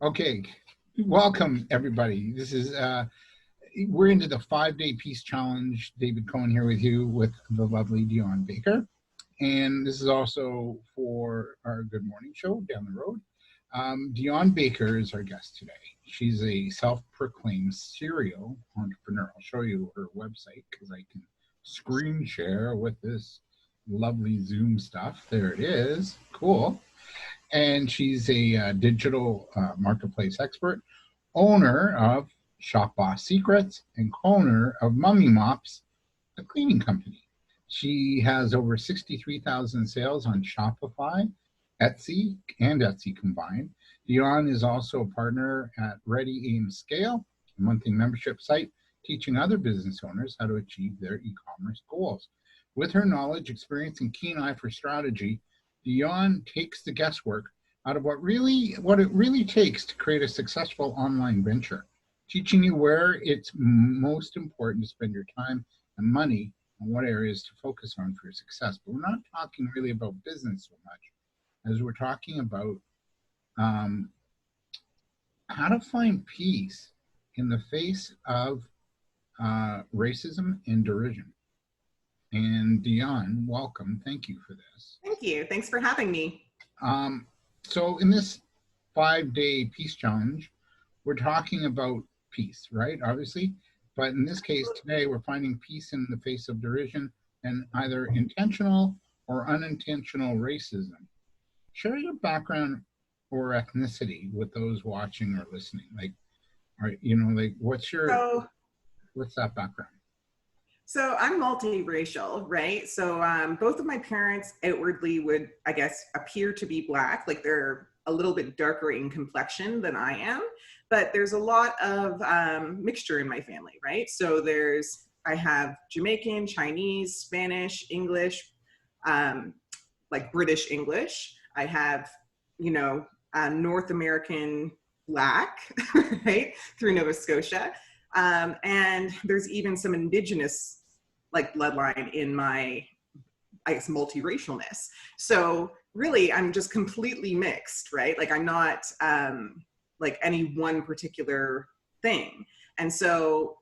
Okay, welcome everybody. This is we're into the 5-day peace challenge. David Cohen here with you with the lovely Dionne Baker, and this is also for our Good Morning show down the road. Dionne Baker is our guest today. She's a self-proclaimed serial entrepreneur. I'll show you her website because I can screen share with this lovely Zoom stuff. There it is. Cool. And she's a digital marketplace expert, owner of Shop Boss Secrets, and owner of Mummy Mops, a cleaning company. She has over 63,000 sales on Shopify, Etsy, and Etsy combined. Dionne is also a partner at Ready Aim Scale, a monthly membership site teaching other business owners how to achieve their e-commerce goals. With her knowledge, experience, and keen eye for strategy, Dionne takes the guesswork out of what it really takes to create a successful online venture, teaching you where it's most important to spend your time and money and what areas to focus on for your success. But we're not talking really about business so much as we're talking about how to find peace in the face of racism and derision. And Dionne, welcome. Thank you for this. Thank you. Thanks for having me. So in this 5-day peace challenge, we're talking about peace, right? Obviously. But in this case today, we're finding peace in the face of derision and either intentional or unintentional racism. Share your background or ethnicity with those watching or listening. What's that background? So I'm multiracial, right? So both of my parents outwardly would, I guess, appear to be Black, like they're a little bit darker in complexion than I am, but there's a lot of mixture in my family, right? So I have Jamaican, Chinese, Spanish, English, like British English. I have, North American Black, right, through Nova Scotia. And there's even some indigenous bloodline in my, I guess, multiracialness. So really, I'm just completely mixed, right? Like I'm not any one particular thing. And so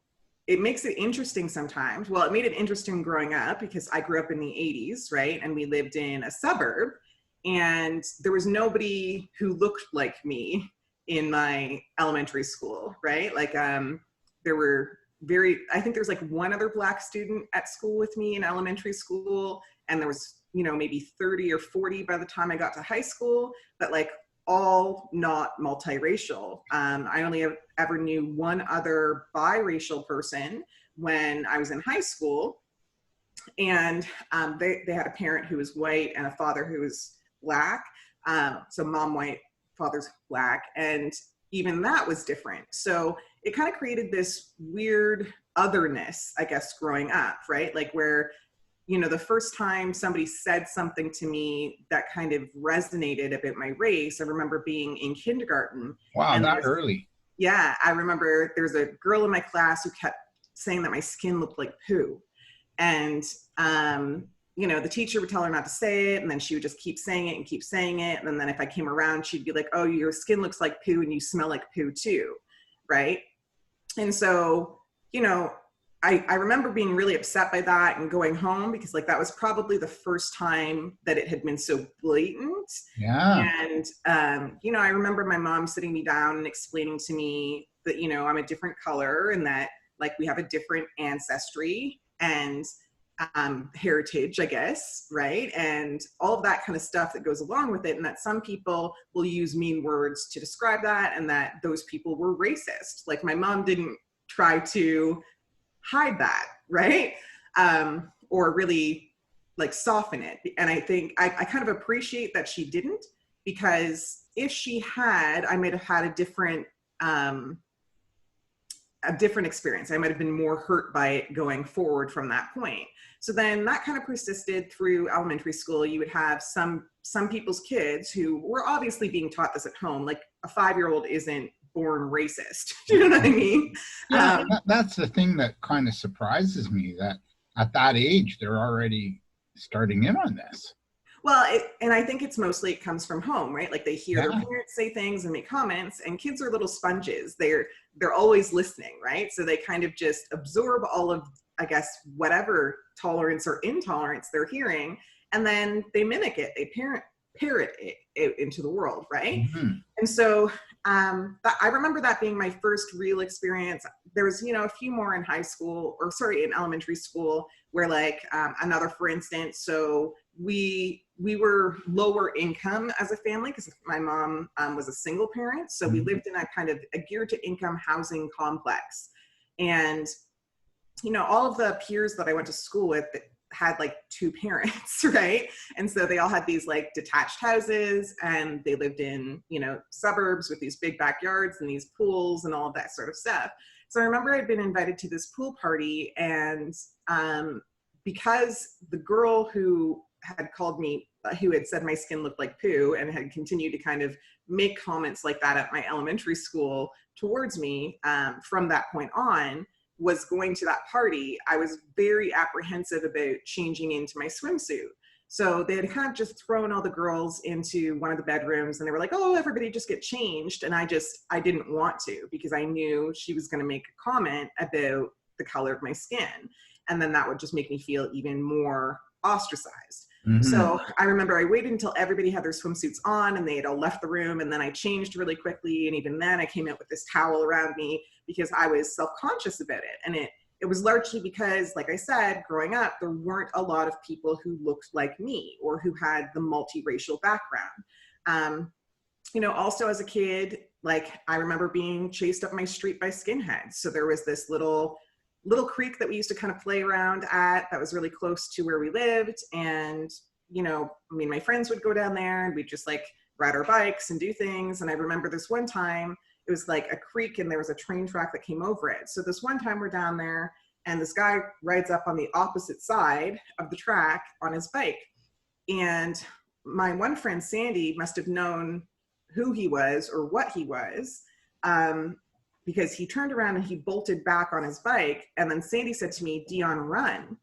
it makes it interesting sometimes. Well, it made it interesting growing up because I grew up in the 80s, right? And we lived in a suburb and there was nobody who looked like me in my elementary school, right? There were I think there's one other Black student at school with me in elementary school. And there was, maybe 30 or 40 by the time I got to high school, but all not multiracial. I only ever knew one other biracial person when I was in high school. And they had a parent who was white and a father who was Black. So mom white, father's Black. And even that was different. So it kind of created this weird otherness, I guess, growing up, right? Where, the first time somebody said something to me that kind of resonated about my race, I remember being in kindergarten. Wow, that early. Yeah, I remember there was a girl in my class who kept saying that my skin looked like poo. And, the teacher would tell her not to say it, and then she would just keep saying it and keep saying it. And then if I came around, she'd be like, oh, your skin looks like poo and you smell like poo too, right? And so, I remember being really upset by that and going home because that was probably the first time that it had been so blatant. Yeah. And, I remember my mom sitting me down and explaining to me that, I'm a different color and that we have a different ancestry and heritage, I guess, right? And all of that kind of stuff that goes along with it, and that some people will use mean words to describe that, and that those people were racist. My mom didn't try to hide that, right? Or really soften it. And I think I kind of appreciate that she didn't, because if she had, I might have had a different experience. I might have been more hurt by it going forward from that point. So then that kind of persisted through elementary school. You would have some people's kids who were obviously being taught this at home. A 5-year-old isn't born racist. Do you know what I mean? Yeah, that's the thing that kind of surprises me, that at that age, they're already starting in on this. And I think it's mostly, it comes from home, right? Like they hear their Yeah. parents say things and make comments, and kids are little sponges. They're always listening, right? So they kind of just absorb all of, I guess, whatever tolerance or intolerance they're hearing, and then they mimic it. They parrot it into the world, right? Mhm. And so I remember that being my first real experience. There was, a few more in high school, or sorry, in elementary school, where like another, for instance, so we were lower income as a family because my mom was a single parent. So we Mhm. lived in a kind of a geared to income housing complex. And, all of the peers that I went to school with had like two parents, right? And so they all had these like detached houses, and they lived in, suburbs with these big backyards and these pools and all of that sort of stuff. So I remember I'd been invited to this pool party, and because the girl who had called me, who had said my skin looked like poo and had continued to kind of make comments like that at my elementary school towards me from that point on, was going to that party, I was very apprehensive about changing into my swimsuit. So they had kind of just thrown all the girls into one of the bedrooms, and they were like, oh, everybody just get changed. And I didn't want to, because I knew she was going to make a comment about the color of my skin. And then that would just make me feel even more ostracized. Mhm. So I remember I waited until everybody had their swimsuits on and they had all left the room. And then I changed really quickly. And even then I came out with this towel around me because I was self-conscious about it. And it was largely because, like I said, growing up, there weren't a lot of people who looked like me or who had the multiracial background. Also as a kid, like I remember being chased up my street by skinheads. So there was this little creek that we used to kind of play around at that was really close to where we lived. And, my friends would go down there and we'd just like ride our bikes and do things. And I remember this one time, it was like a creek and there was a train track that came over it. So this one time we're down there and this guy rides up on the opposite side of the track on his bike. And my one friend, Sandy, must have known who he was or what he was, because he turned around and he bolted back on his bike. And then Sandy said to me, Dionne, run.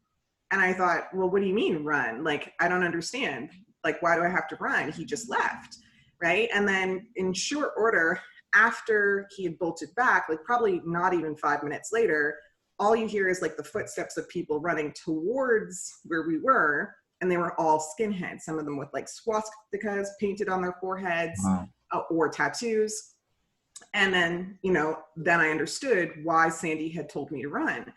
And I thought, well, what do you mean run? Like, I don't understand. Like, why do I have to run? He just left, right? And then in short order, after he had bolted back, like probably not even 5 minutes later, all you hear is like the footsteps of people running towards where we were. And they were all skinheads, some of them with like swastikas painted on their foreheads, Wow. or tattoos. And then, then I understood why Sandy had told me to run.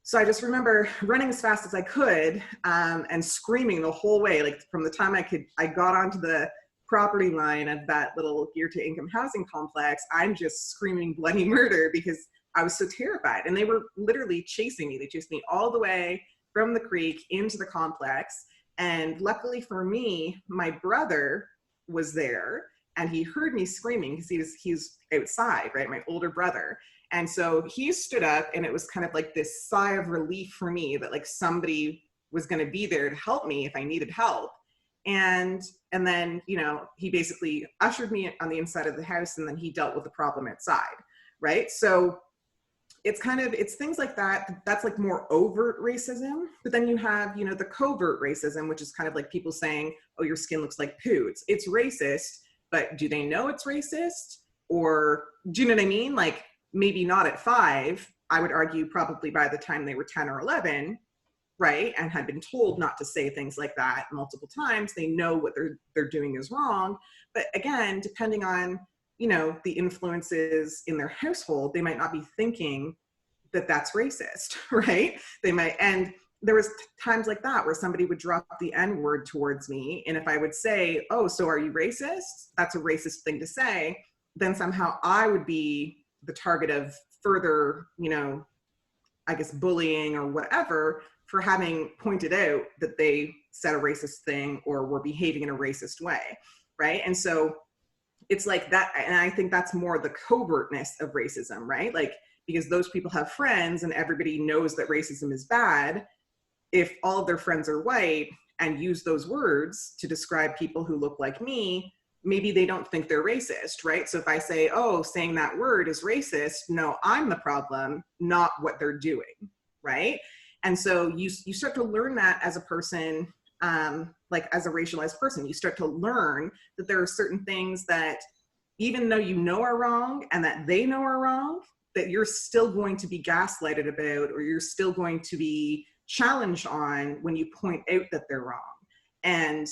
So I just remember running as fast as I could, and screaming the whole way, like from the time I got onto the property line of that little gear to income housing complex, I'm just screaming bloody murder because I was so terrified. And they were literally chasing me. They chased me all the way from the creek into the complex. And luckily for me, my brother was there and he heard me screaming because he's outside, right? My older brother. And so he stood up, and it was kind of like this sigh of relief for me that like somebody was going to be there to help me if I needed help. And then, he basically ushered me on the inside of the house, and then he dealt with the problem outside, right? So it's things like that. That's like more overt racism. But then you have, the covert racism, which is kind of like people saying, oh, your skin looks like poo. It's racist, but do they know it's racist? Or do you know what I mean? Like, maybe not at 5, I would argue probably by the time they were 10 or 11, right? And had been told not to say things like that multiple times. They know what they're doing is wrong. But again, depending on, the influences in their household, they might not be thinking that that's racist, right? They might, and there was times like that where somebody would drop the N-word towards me. And if I would say, oh, so are you racist? That's a racist thing to say. Then somehow I would be the target of further, I guess, bullying or whatever for having pointed out that they said a racist thing or were behaving in a racist way, right? And so it's like that, and I think that's more the covertness of racism, right? Like, because those people have friends and everybody knows that racism is bad. If all of their friends are white and use those words to describe people who look like me, maybe they don't think they're racist, right? So if I say, oh, saying that word is racist, no, I'm the problem, not what they're doing, right? And so you start to learn that as a person, like as a racialized person, you start to learn that there are certain things that even though you know are wrong and that they know are wrong, that you're still going to be gaslighted about, or you're still going to be challenged on when you point out that they're wrong. And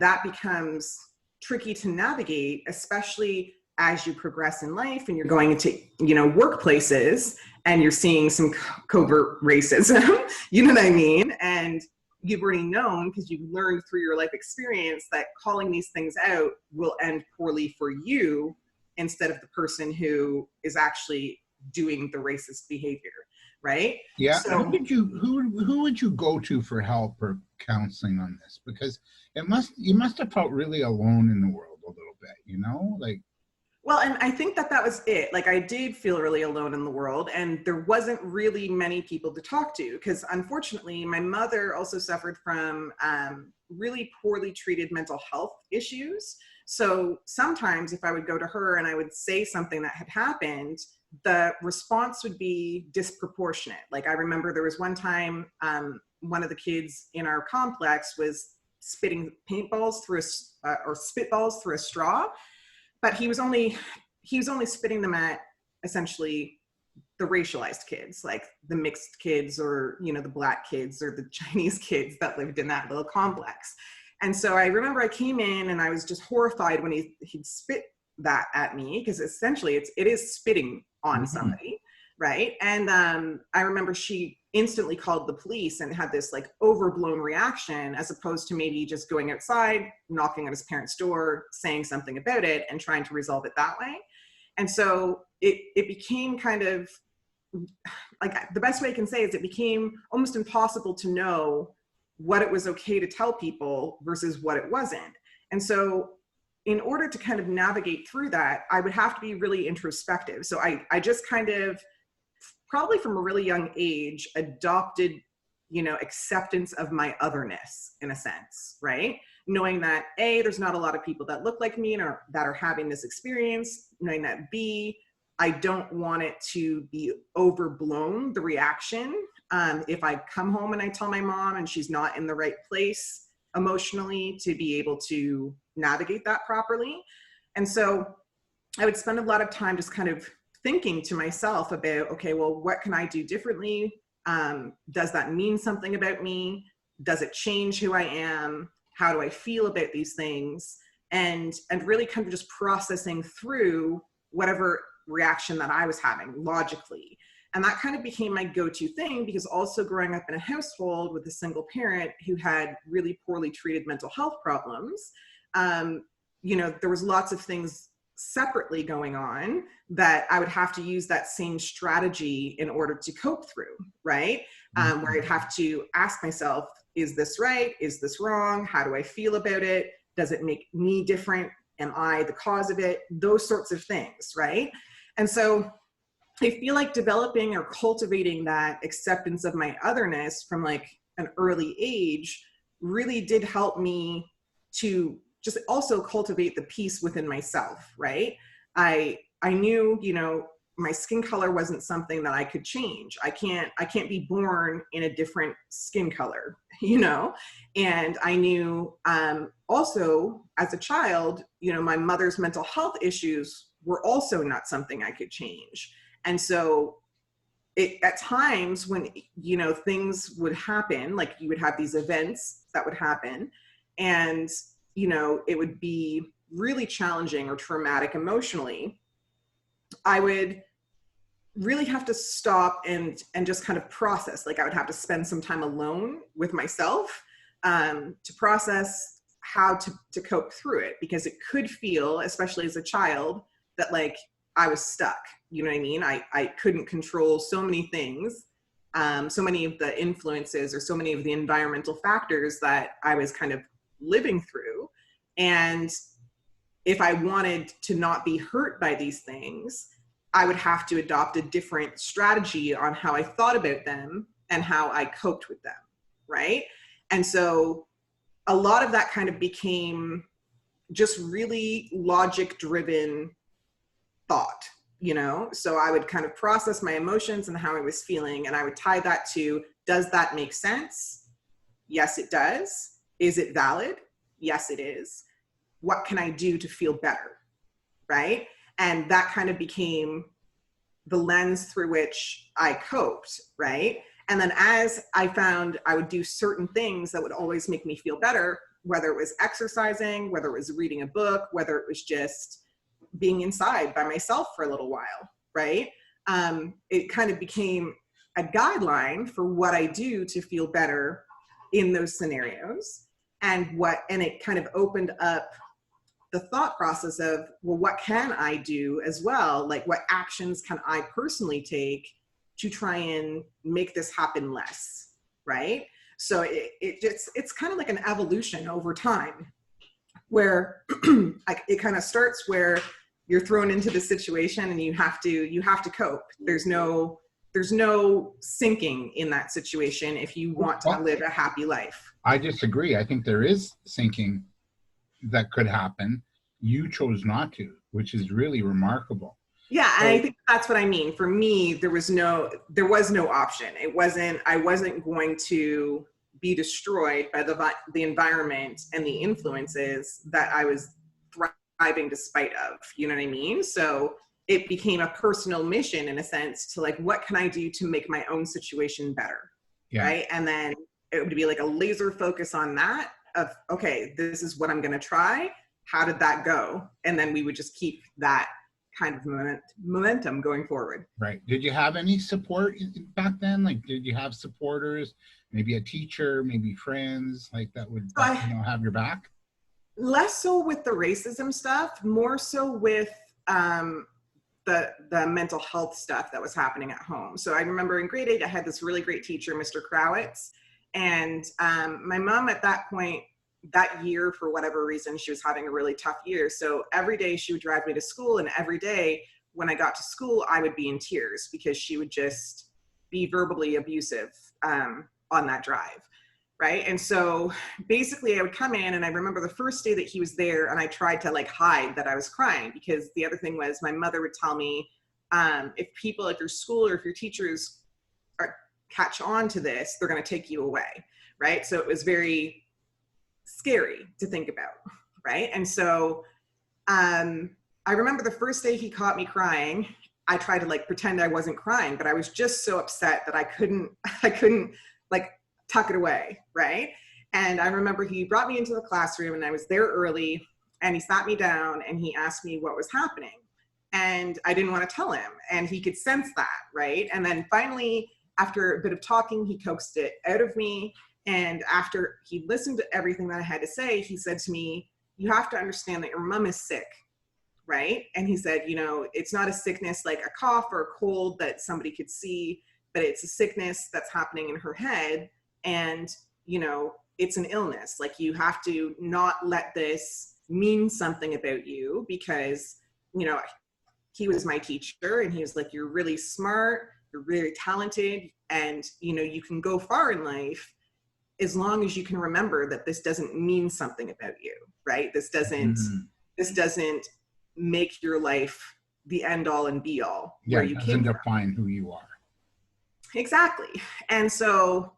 that becomes tricky to navigate, especially as you progress in life and you're going into, you know, workplaces and you're seeing some covert racism, you know what I mean? And you've already known, because you've learned through your life experience, that calling these things out will end poorly for you instead of the person who is actually doing the racist behavior, right? Yeah. So Who would you go to for help or counseling on this? Because you must have felt really alone in the world a little bit, you know, like. Well, and I think that was it. Like, I did feel really alone in the world, and there wasn't really many people to talk to, because unfortunately, my mother also suffered from really poorly treated mental health issues. So sometimes if I would go to her and I would say something that had happened, the response would be disproportionate. Like, I remember there was one time, one of the kids in our complex was spitting paintballs through or spitballs through a straw. But he was only spitting them at essentially the racialized kids, like the mixed kids, or, you know, the Black kids or the Chinese kids that lived in that little complex. And so I remember I came in and I was just horrified when he'd spit that at me, because essentially it is spitting on somebody, right? And I remember she instantly called the police and had this like overblown reaction, as opposed to maybe just going outside, knocking on his parents' door, saying something about it and trying to resolve it that way. And so it became kind of like, the best way I can say is it became almost impossible to know what it was okay to tell people versus what it wasn't. And so in order to kind of navigate through that, I would have to be really introspective. So I just kind of, probably from a really young age, adopted, you know, acceptance of my otherness in a sense, right? Knowing that A, there's not a lot of people that look like me and that are having this experience, knowing that B, I don't want it to be overblown, the reaction. If I come home and I tell my mom and she's not in the right place emotionally to be able to navigate that properly. And so I would spend a lot of time just kind of thinking to myself about, okay, well, what can I do differently? Does that mean something about me? Does it change who I am? How do I feel about these things? And really kind of just processing through whatever reaction that I was having logically. And that kind of became my go-to thing, because also growing up in a household with a single parent who had really poorly treated mental health problems, you know, there was lots of things separately going on that I would have to use that same strategy in order to cope through, right? Where I'd have to ask myself, is this right? Is this wrong? How do I feel about it? Does it make me different? Am I the cause of it? Those sorts of things, right? And so I feel like developing or cultivating that acceptance of my otherness from like an early age really did help me to just also cultivate the peace within myself, right? I knew, you know, my skin color wasn't something that I could change. I can't be born in a different skin color, you know? And I knew also as a child, you know, my mother's mental health issues were also not something I could change. And so at times when, you know, things would happen, like you would have these events that would happen, and, you know, it would be really challenging or traumatic emotionally, I would really have to stop and just kind of process. Like I would have to spend some time alone with myself to process how to cope through it, because it could feel, especially as a child, that like I was stuck. You know what I mean? I couldn't control so many things, so many of the influences or so many of the environmental factors that I was kind of living through. And if I wanted to not be hurt by these things, I would have to adopt a different strategy on how I thought about them and how I coped with them, right? And so a lot of that kind of became just really logic-driven thought, you know? So I would kind of process my emotions and how I was feeling, and I would tie that to, does that make sense? Yes, it does. Is it valid? Yes, it is. What can I do to feel better? Right? And that kind of became the lens through which I coped, right? And then as I found I would do certain things that would always make me feel better, whether it was exercising, whether it was reading a book, whether it was just being inside by myself for a little while, right? It kind of became a guideline for what I do to feel better in those scenarios. And it kind of opened up the thought process of, well, what can I do as well? Like, what actions can I personally take to try and make this happen less, right? So it's kind of like an evolution over time, where it kind of starts where you're thrown into the situation and you have to cope. There's no sinking in that situation if you want to live a happy life. I disagree. I think there is sinking that could happen. You chose not to, which is really remarkable. Yeah, and I think that's what I mean. For me, there was no option. I wasn't going to be destroyed by the environment and the influences that I was thriving despite of. You know what I mean? So it became a personal mission in a sense to, like, what can I do to make my own situation better? Yeah. Right? And then it would be like a laser focus on that of, okay, this is what I'm going to try. How did that go? And then we would just keep that kind of momentum going forward. Right. Did you have any support back then? Like, did you have supporters, maybe a teacher, maybe friends, like that would have your back? Less so with the racism stuff, more so with the mental health stuff that was happening at home. So I remember in grade 8, I had this really great teacher, Mr. Krawitz, and my mom at that point, that year, for whatever reason, she was having a really tough year. So every day she would drive me to school, and every day when I got to school, I would be in tears because she would just be verbally abusive on that drive, right? And so basically I would come in, and I remember the first day that he was there, and I tried to like hide that I was crying, because the other thing was my mother would tell me, if people at your school or if your teachers catch on to this, they're going to take you away, right? So it was very scary to think about, right? And so I remember the first day he caught me crying, I tried to like pretend I wasn't crying, but I was just so upset that I couldn't like tuck it away, right? And I remember he brought me into the classroom, and I was there early, and he sat me down and he asked me what was happening. And I didn't want to tell him, and he could sense that, right? And then finally, after a bit of talking, he coaxed it out of me. And after he listened to everything that I had to say, he said to me, you have to understand that your mom is sick, right? And he said, you know, it's not a sickness like a cough or a cold that somebody could see, but it's a sickness that's happening in her head. And, you know, it's an illness. Like, you have to not let this mean something about you, because, you know, he was my teacher, and he was like, you're really smart, you're really talented, and, you know, you can go far in life as long as you can remember that this doesn't mean something about you, right? This doesn't make your life the end all and be all. Yeah, where you it doesn't define who you are. Exactly. And so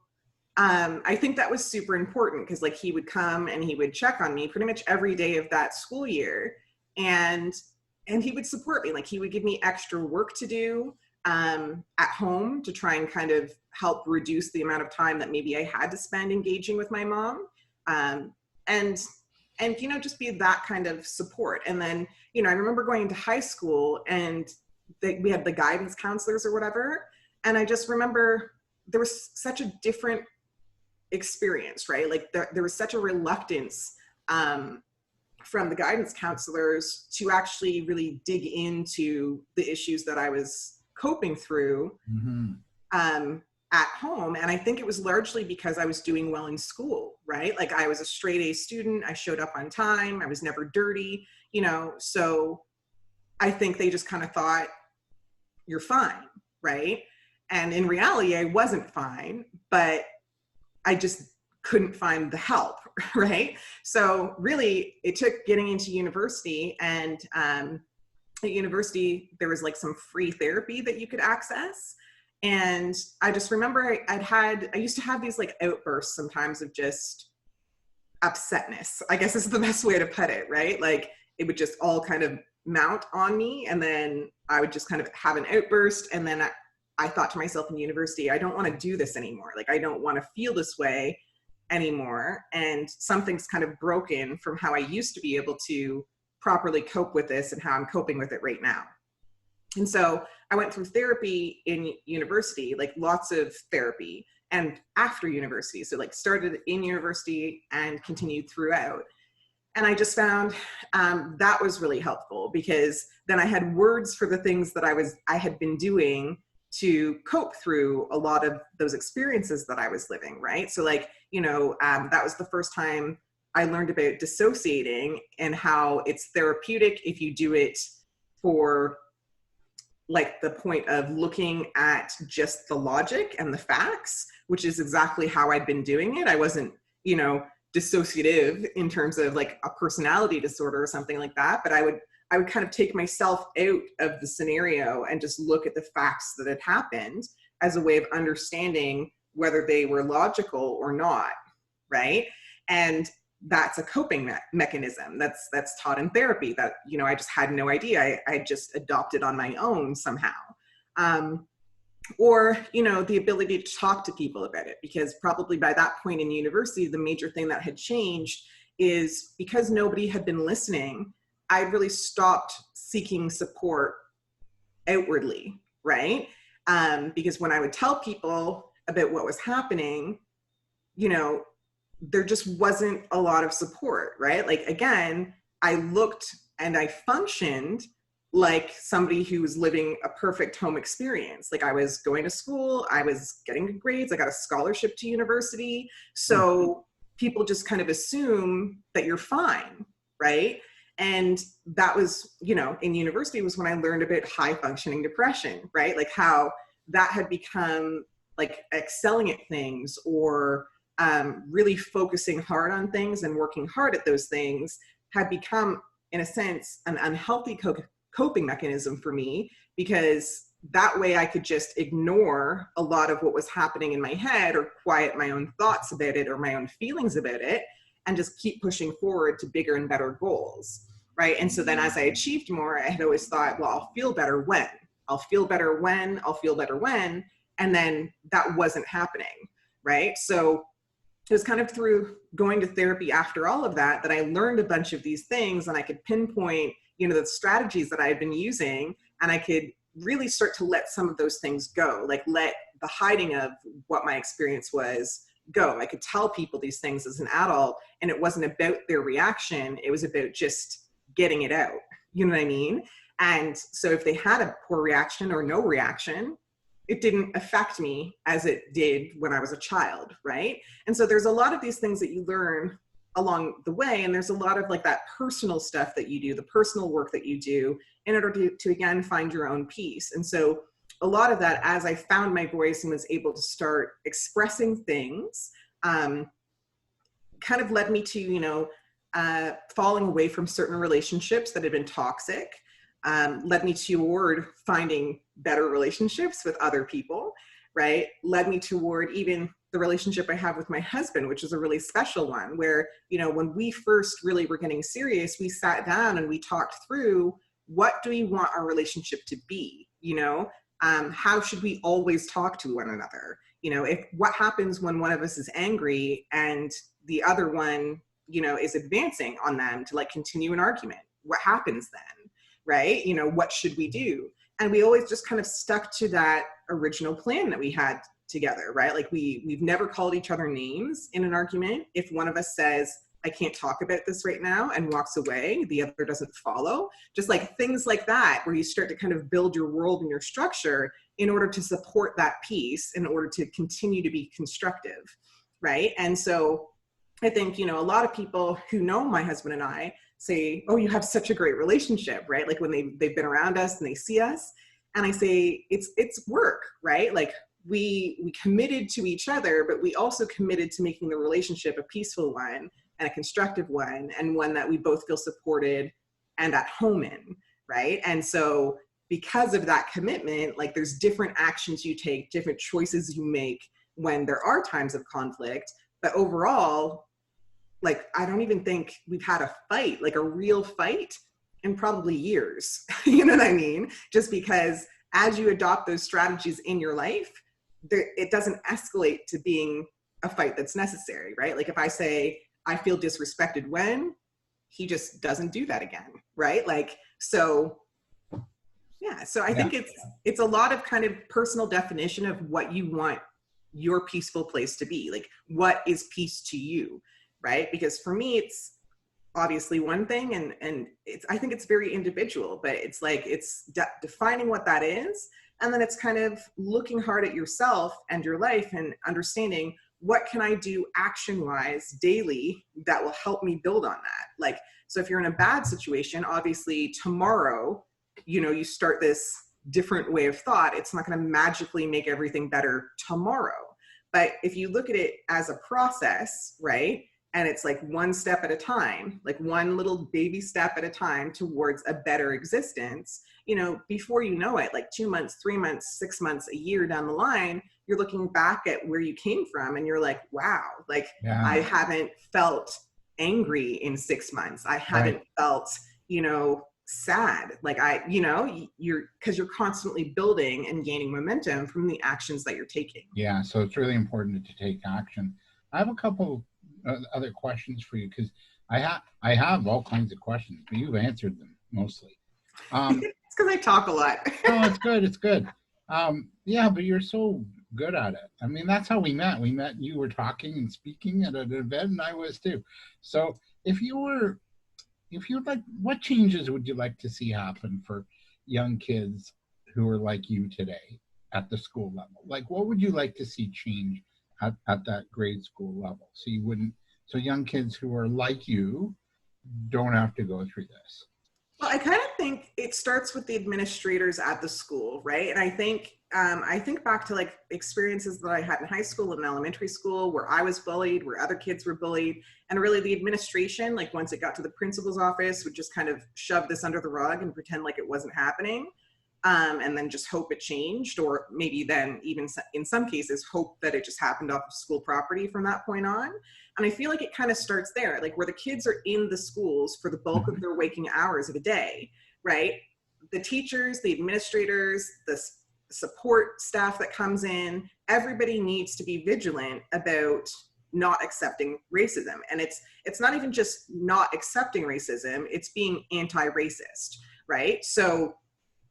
I think that was super important, because like he would come and he would check on me pretty much every day of that school year, and he would support me. Like, he would give me extra work to do at home to try and kind of help reduce the amount of time that maybe I had to spend engaging with my mom, and you know, just be that kind of support. And then, you know, I remember going into high school, and we had the guidance counselors or whatever, and I just remember there was such a different experience, right? Like there was such a reluctance from the guidance counselors to actually really dig into the issues that I was coping through at home. And I think it was largely because I was doing well in school, right? Like, I was a straight A student. I showed up on time. I was never dirty, you know? So I think they just kind of thought, you're fine, right? And in reality, I wasn't fine, but I just couldn't find the help, right? So really, it took getting into university, and at university, there was like some free therapy that you could access. And I just remember I used to have these like outbursts sometimes of just upsetness, I guess is the best way to put it, right? Like it would just all kind of mount on me, and then I would just kind of have an outburst, and then I thought to myself in university, I don't want to do this anymore. Like I don't want to feel this way anymore, and something's kind of broken from how I used to be able to properly cope with this and how I'm coping with it right now. And so I went through therapy in university, like lots of therapy, and after university. So like started in university and continued throughout. And I just found that was really helpful, because then I had words for the things that I had been doing to cope through a lot of those experiences that I was living, right? So like, that was the first time I learned about dissociating and how it's therapeutic if you do it for like the point of looking at just the logic and the facts, which is exactly how I'd been doing it. I wasn't, dissociative in terms of like a personality disorder or something like that, but I would kind of take myself out of the scenario and just look at the facts that had happened as a way of understanding whether they were logical or not, right? And that's a coping mechanism that's taught in therapy that, I just had no idea. I just adopted on my own somehow. Or, the ability to talk to people about it, because probably by that point in university, the major thing that had changed is because nobody had been listening, I really stopped seeking support outwardly, right? Because when I would tell people about what was happening, there just wasn't a lot of support, right? Like, again, I looked and I functioned like somebody who was living a perfect home experience. Like I was going to school, I was getting good grades, I got a scholarship to university. So people just kind of assume that you're fine, right? And that was, in university was when I learned about high functioning depression, right? Like how that had become like excelling at things, or really focusing hard on things and working hard at those things had become, in a sense, an unhealthy coping mechanism for me, because that way I could just ignore a lot of what was happening in my head, or quiet my own thoughts about it or my own feelings about it, and just keep pushing forward to bigger and better goals, right? And so then as I achieved more, I had always thought, well, I'll feel better when, and then that wasn't happening, right? So it was kind of through going to therapy after all of that I learned a bunch of these things, and I could pinpoint the strategies that I had been using, and I could really start to let some of those things go, like let the hiding of what my experience was go. I could tell people these things as an adult, and it wasn't about their reaction. It was about just getting it out. You know what I mean? And so if they had a poor reaction or no reaction, it didn't affect me as it did when I was a child, right? And so there's a lot of these things that you learn along the way, and there's a lot of like that personal stuff that you do, the personal work that you do in order to again find your own peace. And so a lot of that, as I found my voice and was able to start expressing things, kind of led me to falling away from certain relationships that had been toxic, led me toward finding better relationships with other people, right? Led me toward even the relationship I have with my husband, which is a really special one, where, when we first really were getting serious, we sat down and we talked through, what do we want our relationship to be? How should we always talk to one another? If what happens when one of us is angry and the other one, is advancing on them to like continue an argument, what happens then? Right? What should we do? And we always just kind of stuck to that original plan that we had together, right? Like we've never called each other names in an argument. If one of us says, I can't talk about this right now, and walks away, the other doesn't follow. Just like things like that, where you start to kind of build your world and your structure in order to support that piece, in order to continue to be constructive, right? And so I think, a lot of people who know my husband and I say, oh, you have such a great relationship, right? Like when they've been around us and they see us, and I say, it's work, right? Like we committed to each other, but we also committed to making the relationship a peaceful one and a constructive one, and one that we both feel supported and at home in, right? And so because of that commitment, like there's different actions you take, different choices you make when there are times of conflict, but overall, like, I don't even think we've had a fight, like a real fight, in probably years. You know what I mean? Just because as you adopt those strategies in your life, it doesn't escalate to being a fight that's necessary, right? Like if I say, I feel disrespected when, he just doesn't do that again, right? Like, so yeah, so I think it's a lot of kind of personal definition of what you want your peaceful place to be. Like, what is peace to you, right? Because for me, it's obviously one thing, and it's, I think it's very individual, but it's like, it's defining what that is. And then it's kind of looking hard at yourself and your life and understanding, what can I do action-wise daily that will help me build on that? Like, so if you're in a bad situation, obviously tomorrow, you know, you start this different way of thought, it's not going to magically make everything better tomorrow. But if you look at it as a process, right? And it's like one step at a time, like one little baby step at a time towards a better existence, you know, before you know it, like 2 months, 3 months, 6 months, a year down the line, you're looking back at where you came from and you're like, wow, like I haven't felt angry in 6 months. I haven't felt, you know, sad. Like because you're constantly building and gaining momentum from the actions that you're taking. Yeah. So it's really important to take action. I have a couple other questions for you, because I have all kinds of questions, but you've answered them mostly. It's because I talk a lot. No, it's good. It's good. Yeah, but you're so good at it. I mean, that's how we met. We met, you were talking and speaking at an event, and I was too. So if you'd like, what changes would you like to see happen for young kids who are like you today at the school level? Like, what would you like to see change at that grade school level, so young kids who are like you don't have to go through this? Well, I kind of think it starts with the administrators at the school, right? And I think back to like experiences that I had in high school and elementary school, where I was bullied, where other kids were bullied, and really the administration, like once it got to the principal's office, would just kind of shove this under the rug and pretend like it wasn't happening. And then just hope it changed, or maybe then even in some cases hope that it just happened off of school property from that point on. And I feel like it kind of starts there, like where the kids are in the schools for the bulk of their waking hours of a day, right? The teachers, the administrators, the support staff that comes in, everybody needs to be vigilant about not accepting racism. And it's not even just not accepting racism, it's being anti-racist, right? So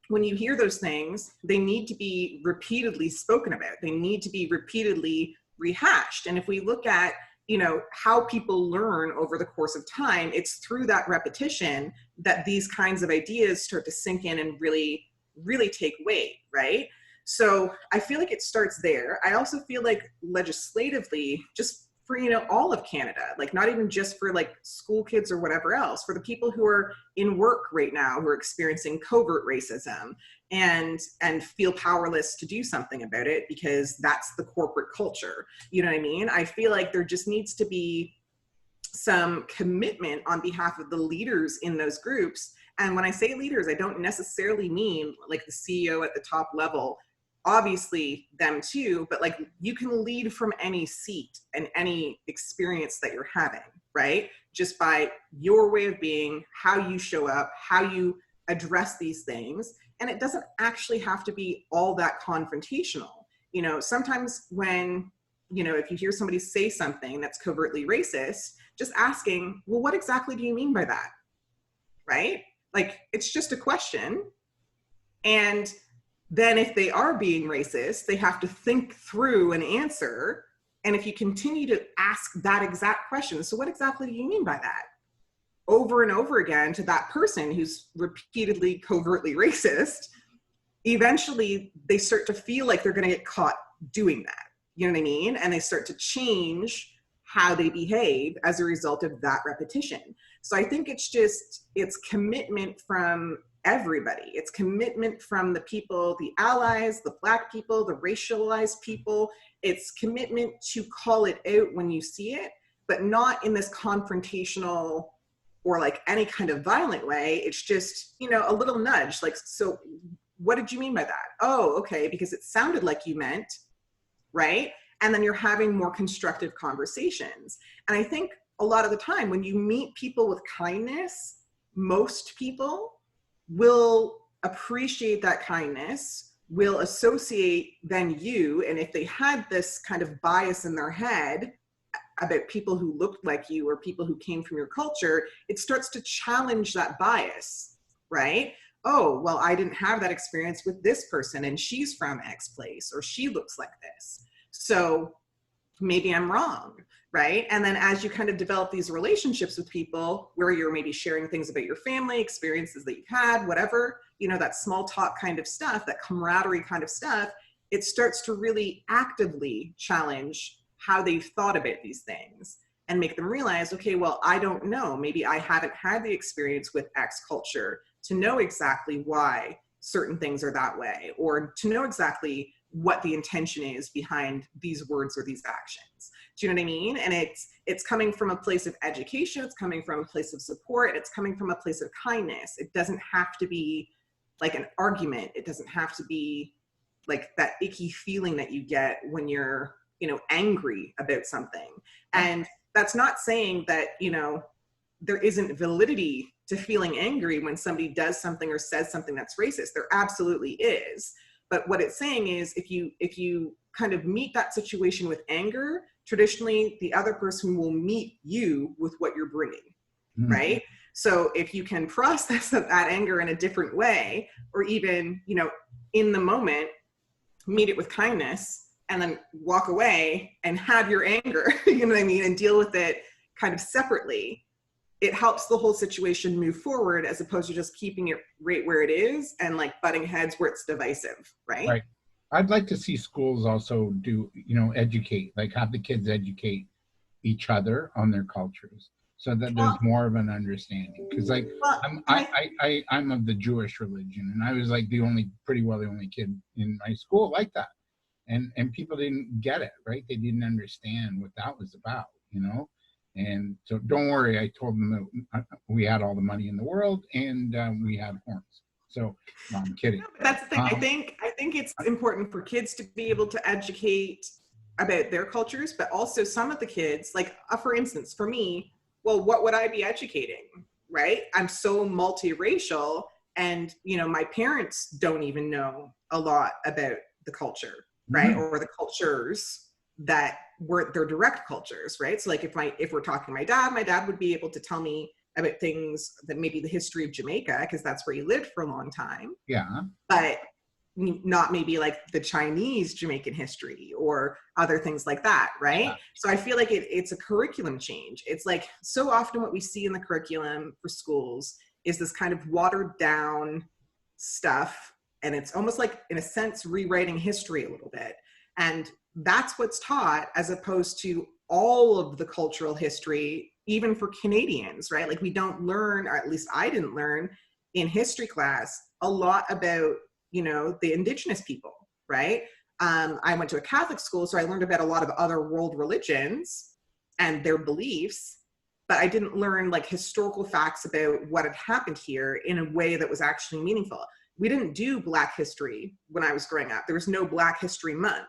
when you hear those things, they need to be repeatedly spoken about. They need to be repeatedly rehashed. And if we look at, you know, how people learn over the course of time, it's through that repetition that these kinds of ideas start to sink in and really, really take weight, right? So I feel like it starts there. I also feel like legislatively, just for, you know, all of Canada, like not even just for like school kids or whatever else, for the people who are in work right now, who are experiencing covert racism and feel powerless to do something about it because that's the corporate culture. You know what I mean? I feel like there just needs to be some commitment on behalf of the leaders in those groups. And when I say leaders, I don't necessarily mean like the CEO at the top level, obviously them too, but like you can lead from any seat and any experience that you're having, right? Just by your way of being, how you show up, how you address these things. And it doesn't actually have to be all that confrontational. You know, sometimes when, you know, if you hear somebody say something that's covertly racist, just asking, well, what exactly do you mean by that? Right? Like, it's just a question. And then if they are being racist, they have to think through an answer. And if you continue to ask that exact question, so what exactly do you mean by that? Over and over again to that person who's repeatedly covertly racist, eventually they start to feel like they're going to get caught doing that. You know what I mean? And they start to change how they behave as a result of that repetition. So I think it's commitment from everybody. It's commitment from the people, the allies, the Black people, the racialized people. It's commitment to call it out when you see it, but not in this confrontational or like any kind of violent way. It's just, you know, a little nudge. Like, so what did you mean by that? Oh, okay, because it sounded like you meant, right? And then you're having more constructive conversations. And I think a lot of the time when you meet people with kindness, most people will appreciate that kindness, will associate then you, and if they had this kind of bias in their head about people who looked like you or people who came from your culture, it starts to challenge that bias, right? Oh, well, I didn't have that experience with this person and she's from X place or she looks like this, so maybe I'm wrong, right? And then as you kind of develop these relationships with people where you're maybe sharing things about your family, experiences that you've had, whatever, you know, that small talk kind of stuff, that camaraderie kind of stuff, it starts to really actively challenge how they've thought about these things and make them realize, okay, well, I don't know, maybe I haven't had the experience with X culture to know exactly why certain things are that way, or to know exactly what the intention is behind these words or these actions. Do you know what I mean? And it's coming from a place of education, it's coming from a place of support, it's coming from a place of kindness. It doesn't have to be like an argument. It doesn't have to be like that icky feeling that you get when you're, you know, angry about something. And that's not saying that, you know, there isn't validity to feeling angry when somebody does something or says something that's racist. There absolutely is. But what it's saying is if you kind of meet that situation with anger, traditionally the other person will meet you with what you're bringing, right? So if you can process that anger in a different way, or even, you know, in the moment, meet it with kindness and then walk away and have your anger, you know what I mean, and deal with it kind of separately, it helps the whole situation move forward as opposed to just keeping it right where it is and like butting heads where it's divisive, right? Right. I'd like to see schools also do, you know, educate, like have the kids educate each other on their cultures so that there's more of an understanding. Because like I'm of the Jewish religion, and I was like the only kid in my school like that. And people didn't get it, right? They didn't understand what that was about, you know? And so don't worry, I told them that we had all the money in the world and we had horns. So no, I'm kidding. No, but that's the thing. I think it's important for kids to be able to educate about their cultures, but also some of the kids, like for instance, for me, well, what would I be educating, right? I'm so multiracial, and you know, my parents don't even know a lot about the culture, right? Or the cultures that weren't their direct cultures, right? So like if we're talking to my dad would be able to tell me about things that maybe the history of Jamaica, because that's where he lived for a long time. Yeah. But not maybe like the Chinese Jamaican history or other things like that, right? Yeah. So I feel like it's a curriculum change. It's like so often what we see in the curriculum for schools is this kind of watered down stuff. And it's almost like, in a sense, rewriting history a little bit. And that's what's taught as opposed to all of the cultural history, even for Canadians, right? Like we don't learn, or at least I didn't learn in history class, a lot about, you know, the Indigenous people, right? I went to a Catholic school, so I learned about a lot of other world religions and their beliefs, but I didn't learn like historical facts about what had happened here in a way that was actually meaningful. We didn't do Black history when I was growing up. There was no Black History Month.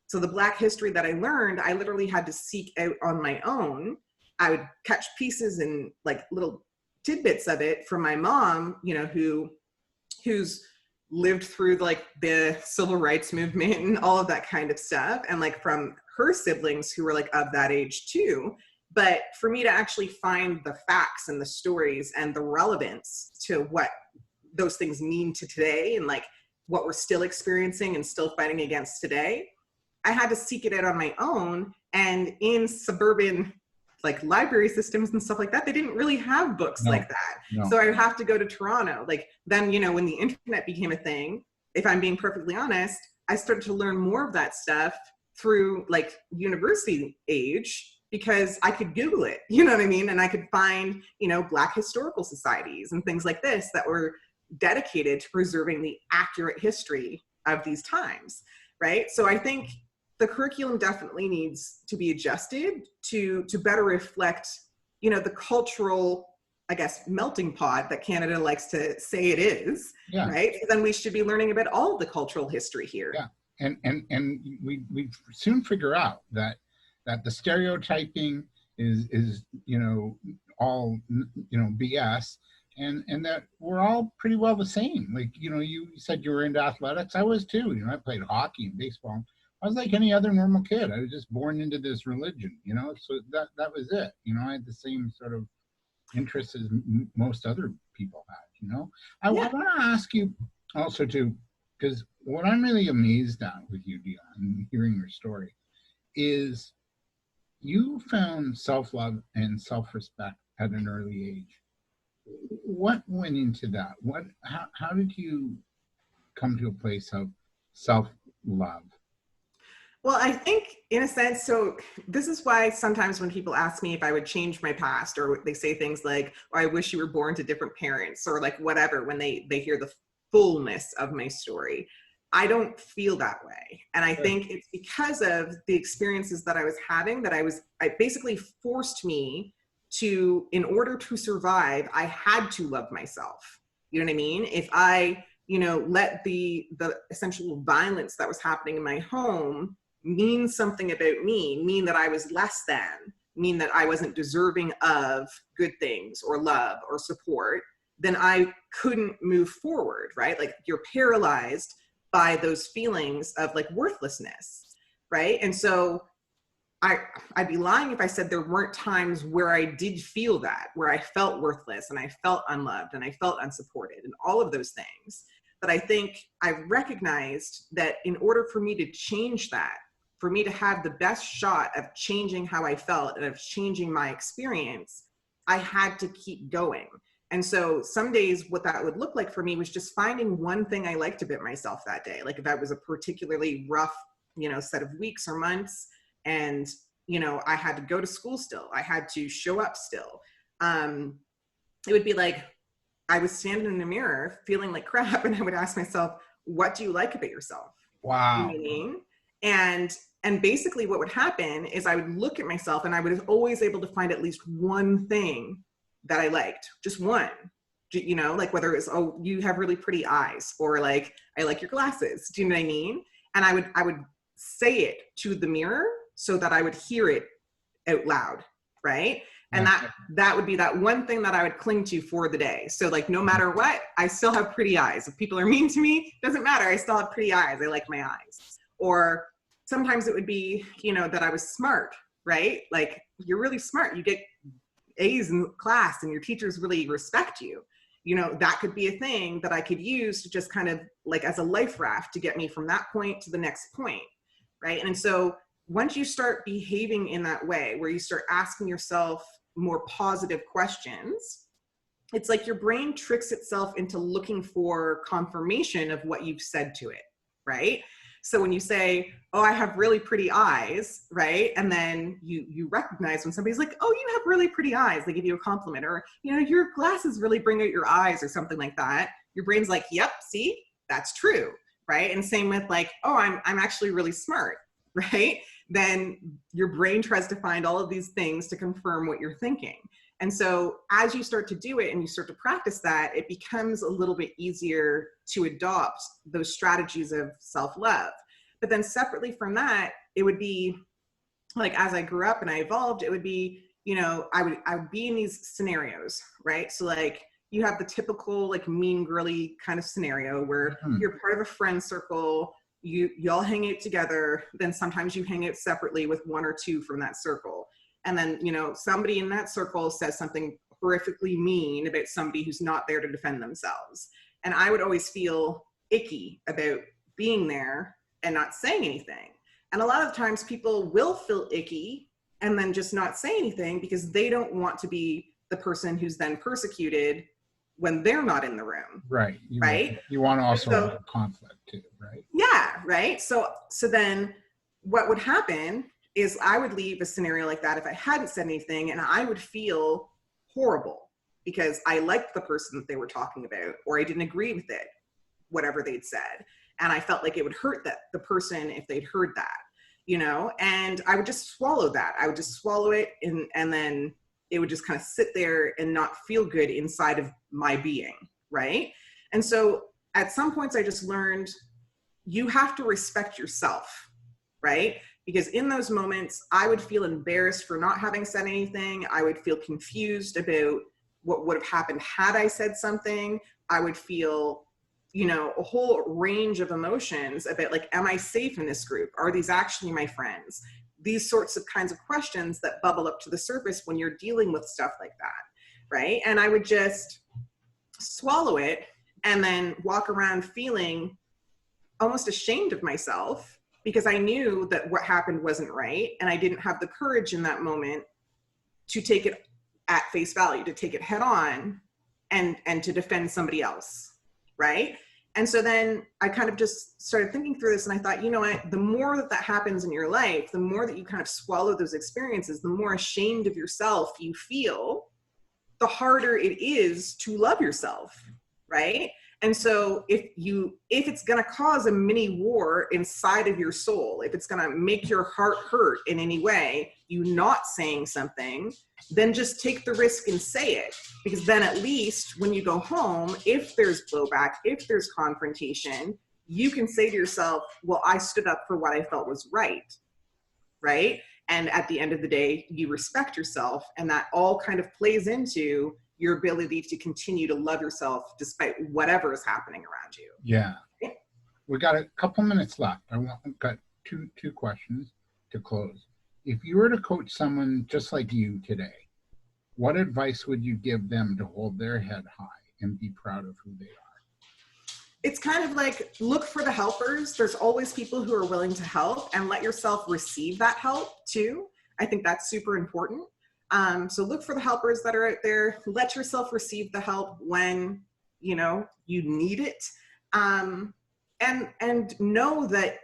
So the Black history that I learned, I literally had to seek out on my own. I would catch pieces and like little tidbits of it from my mom, you know, who's lived through like the civil rights movement and all of that kind of stuff. And like from her siblings who were like of that age too. But for me to actually find the facts and the stories and the relevance to what those things mean to today and like what we're still experiencing and still fighting against today, I had to seek it out on my own. And in suburban like library systems and stuff like that, they didn't really have books like that. So I would have to go to Toronto. Like then, you know, when the internet became a thing, if I'm being perfectly honest, I started to learn more of that stuff through like university age because I could Google it, you know what I mean? And I could find, you know, Black historical societies and things like this that were dedicated to preserving the accurate history of these times, right? So I think the curriculum definitely needs to be adjusted to better reflect, you know, the cultural, I guess, melting pot that Canada likes to say it is, right? So then we should be learning about all of the cultural history here. Yeah, and we soon figure out that the stereotyping is all BS, and that we're all pretty well the same. Like, you said you were into athletics. I was too. I played hockey and baseball. I was like any other normal kid. I was just born into this religion, so that was it. I had the same sort of interests as most other people had. I Yeah. want to ask you also too, because what I'm really amazed at with you, Dionne, hearing your story, is you found self-love and self-respect at an early age. What went into that? How did you come to a place of self-love? Well, I think in a sense, so this is why sometimes when people ask me if I would change my past, or they say things like, oh, I wish you were born to different parents, or like whatever, when they hear the fullness of my story, I don't feel that way. And I think it's because of the experiences that I was having that I basically forced me to, in order to survive, I had to love myself. You know what I mean? If I, let the essential violence that was happening in my home mean something about me, mean that I was less than, mean that I wasn't deserving of good things or love or support, then I couldn't move forward, right? Like, you're paralyzed by those feelings of like worthlessness, right? And so I'd be lying if I said there weren't times where I did feel that, where I felt worthless and I felt unloved and I felt unsupported and all of those things. But I think I recognized that in order for me to change that, for me to have the best shot of changing how I felt and of changing my experience, I had to keep going. And so some days what that would look like for me was just finding one thing I liked about myself that day. Like if that was a particularly rough, set of weeks or months, and, I had to go to school still, I had to show up still. It would be like, I was standing in the mirror feeling like crap, and I would ask myself, what do you like about yourself? You know Wow. what I mean? And basically what would happen is I would look at myself and I was always able to find at least one thing that I liked, just one, like whether it's, oh, you have really pretty eyes, or like, I like your glasses. Do you know what I mean? And I would say it to the mirror so that I would hear it out loud. Right. And Yeah. that would be that one thing that I would cling to for the day. So like, no matter what, I still have pretty eyes. If people are mean to me, doesn't matter. I still have pretty eyes. I like my eyes. Or sometimes it would be, that I was smart, right? Like, you're really smart. You get A's in class and your teachers really respect you. That could be a thing that I could use to just kind of like as a life raft to get me from that point to the next point. Right. And so once you start behaving in that way, where you start asking yourself more positive questions, it's like your brain tricks itself into looking for confirmation of what you've said to it. Right. So when you say, oh, I have really pretty eyes, right? And then you recognize when somebody's like, oh, you have really pretty eyes, they give you a compliment, or, your glasses really bring out your eyes, or something like that. Your brain's like, yep, see, that's true, right? And same with like, oh, I'm actually really smart, right? Then your brain tries to find all of these things to confirm what you're thinking. And so as you start to do it and you start to practice that, it becomes a little bit easier to adopt those strategies of self-love. But then separately from that, it would be like, as I grew up and I evolved, it would be, I would be in these scenarios, right? So like, you have the typical like mean girly kind of scenario where you're part of a friend circle, y'all hang out together, then sometimes you hang out separately with one or two from that circle. And then, somebody in that circle says something horrifically mean about somebody who's not there to defend themselves. And I would always feel icky about being there and not saying anything. And a lot of times people will feel icky and then just not say anything because they don't want to be the person who's then persecuted when they're not in the room. Right. Right. You want to also have conflict too, right? Yeah. Right. So then what would happen is I would leave a scenario like that if I hadn't said anything, and I would feel horrible because I liked the person that they were talking about, or I didn't agree with it, whatever they'd said. And I felt like it would hurt the person if they'd heard that, and I would just swallow that. I would just swallow it. And then it would just kind of sit there and not feel good inside of my being. Right. And so at some points I just learned you have to respect yourself. Right. because in those moments, I would feel embarrassed for not having said anything. I would feel confused about what would have happened had I said something. I would feel, you know, a whole range of emotions about like, am I safe in this group? Are these actually my friends? These sorts of kinds of questions that bubble up to the surface when you're dealing with stuff like that, right? And I would just swallow it and then walk around feeling almost ashamed of myself because I knew that what happened wasn't right. And I didn't have the courage in that moment to take it at face value, to take it head on and to defend somebody else, right? And so then I kind of just started thinking through this and I thought, you know what, the more that that happens in your life, the more that you kind of swallow those experiences, the more ashamed of yourself you feel, the harder it is to love yourself, right? And so if it's going to cause a mini war inside of your soul, if it's going to make your heart hurt in any way, you not saying something, then just take the risk and say it. Because then at least when you go home, if there's blowback, if there's confrontation, you can say to yourself, well, I stood up for what I felt was right, right? And at the end of the day, you respect yourself, and that all kind of plays into your ability to continue to love yourself despite whatever is happening around you. Yeah. We got a couple minutes left. I've got two questions to close. If you were to coach someone just like you today, what advice would you give them to hold their head high and be proud of who they are? It's kind of like, look for the helpers. There's always people who are willing to help, and let yourself receive that help too. I think that's super important. So look for the helpers that are out there. Let yourself receive the help when, you know, you need it. And know that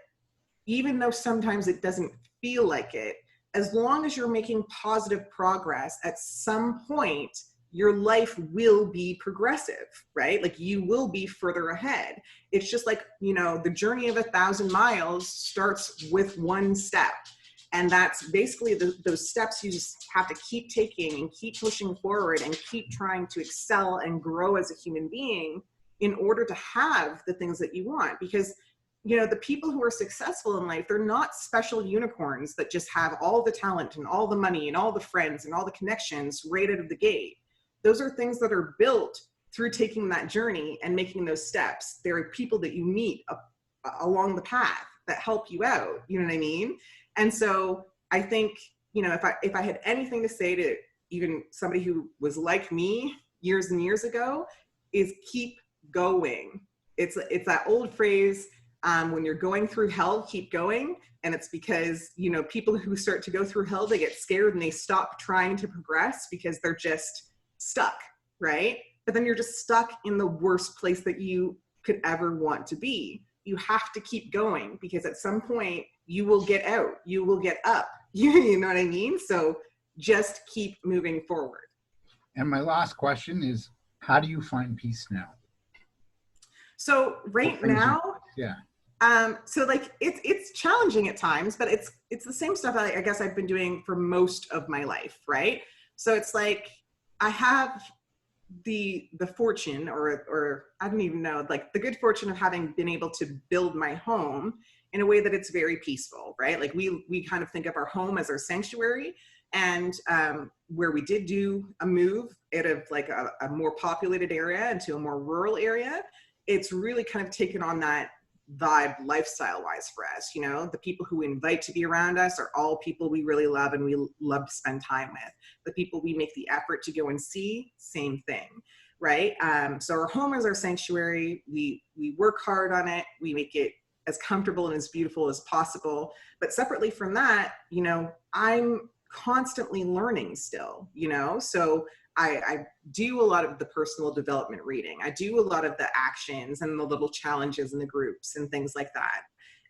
even though sometimes it doesn't feel like it, as long as you're making positive progress, at some point, your life will be progressive, right? Like you will be further ahead. It's just like, you know, the journey of 1,000 miles starts with one step. And that's basically those steps you just have to keep taking and keep pushing forward and keep trying to excel and grow as a human being in order to have the things that you want. Because, you know, the people who are successful in life, they're not special unicorns that just have all the talent and all the money and all the friends and all the connections right out of the gate. Those are things that are built through taking that journey and making those steps. There are people that you meet along the path that help you out. You know what I mean? And so I think, you know, if I had anything to say to even somebody who was like me years and years ago, is keep going. It's that old phrase, when you're going through hell, keep going. And it's because, you know, people who start to go through hell, they get scared and they stop trying to progress because they're just stuck, right? But then you're just stuck in the worst place that you could ever want to be. You have to keep going because at some point you will get out, you will get up. You know what I mean? So just keep moving forward. And my last question is, how do you find peace now? So right now, so like it's challenging at times, but it's the same stuff I guess I've been doing for most of my life, right? So it's like I have the fortune or I don't even know, like the good fortune of having been able to build my home in a way that it's very peaceful, right? Like we kind of think of our home as our sanctuary, and where we did do a move out of like a more populated area into a more rural area, it's really kind of taken on that vibe lifestyle wise for us. You know, the people who we invite to be around us are all people we really love and we love to spend time with. The people we make the effort to go and see, same thing, right? So our home is our sanctuary. We work hard on it. We make it as comfortable and as beautiful as possible. But separately from that, you know, I'm constantly learning still, you know, so I do a lot of the personal development reading. I do a lot of the actions and the little challenges in the groups and things like that.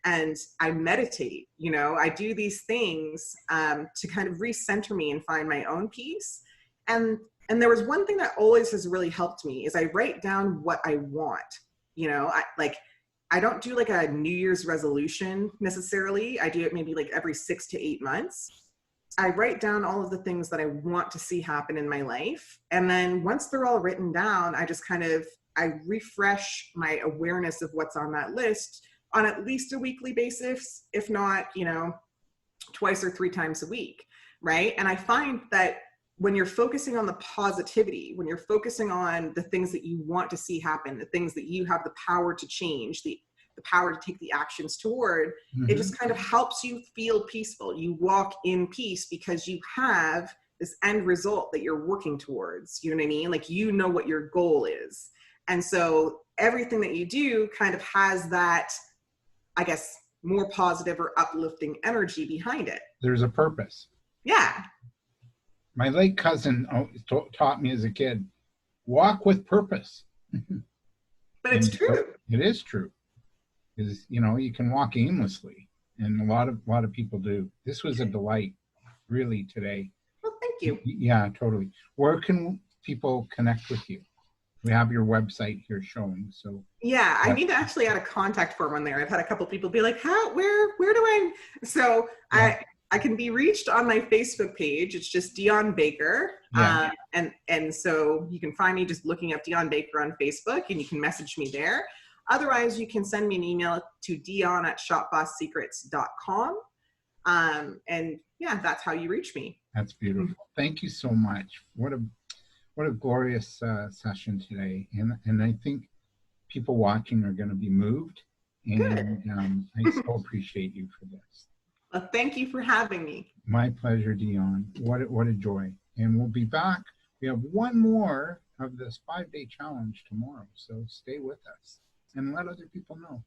And I meditate, you know, I do these things to kind of recenter me and find my own peace. And there was one thing that always has really helped me is I write down what I want. You know, I don't do like a New Year's resolution necessarily. I do it maybe like every 6 to 8 months. I write down all of the things that I want to see happen in my life. And then once they're all written down, I refresh my awareness of what's on that list on at least a weekly basis, if not, you know, twice or three times a week, right? And I find that when you're focusing on the positivity, when you're focusing on the things that you want to see happen, the things that you have the power to change, the power to take the actions toward, it just kind of helps you feel peaceful. You walk in peace because you have this end result that you're working towards. You know what I mean? Like, you know what your goal is. And so everything that you do kind of has that, I guess, more positive or uplifting energy behind it. There's a purpose. Yeah. My late cousin taught me as a kid, walk with purpose. But it's true. So it is true. Because, you know, you can walk aimlessly, and a lot of people do. This was a delight, really, today. Well, thank you. Yeah, totally. Where can people connect with you? We have your website here showing. So yeah, I need to actually add a contact form on there. I've had a couple people be like, where do I? So yeah. I can be reached on my Facebook page. It's just Dionne Baker. Yeah. And so you can find me just looking up Dionne Baker on Facebook, and you can message me there. Otherwise, you can send me an email to dionne@shopbosssecrets.com. And yeah, that's how you reach me. That's beautiful. Thank you so much. What a glorious session today. And I think people watching are going to be moved. And I so appreciate you for this. Well, thank you for having me. My pleasure, Dionne. What a joy. And we'll be back. We have one more of this 5-day challenge tomorrow. So stay with us and let other people know.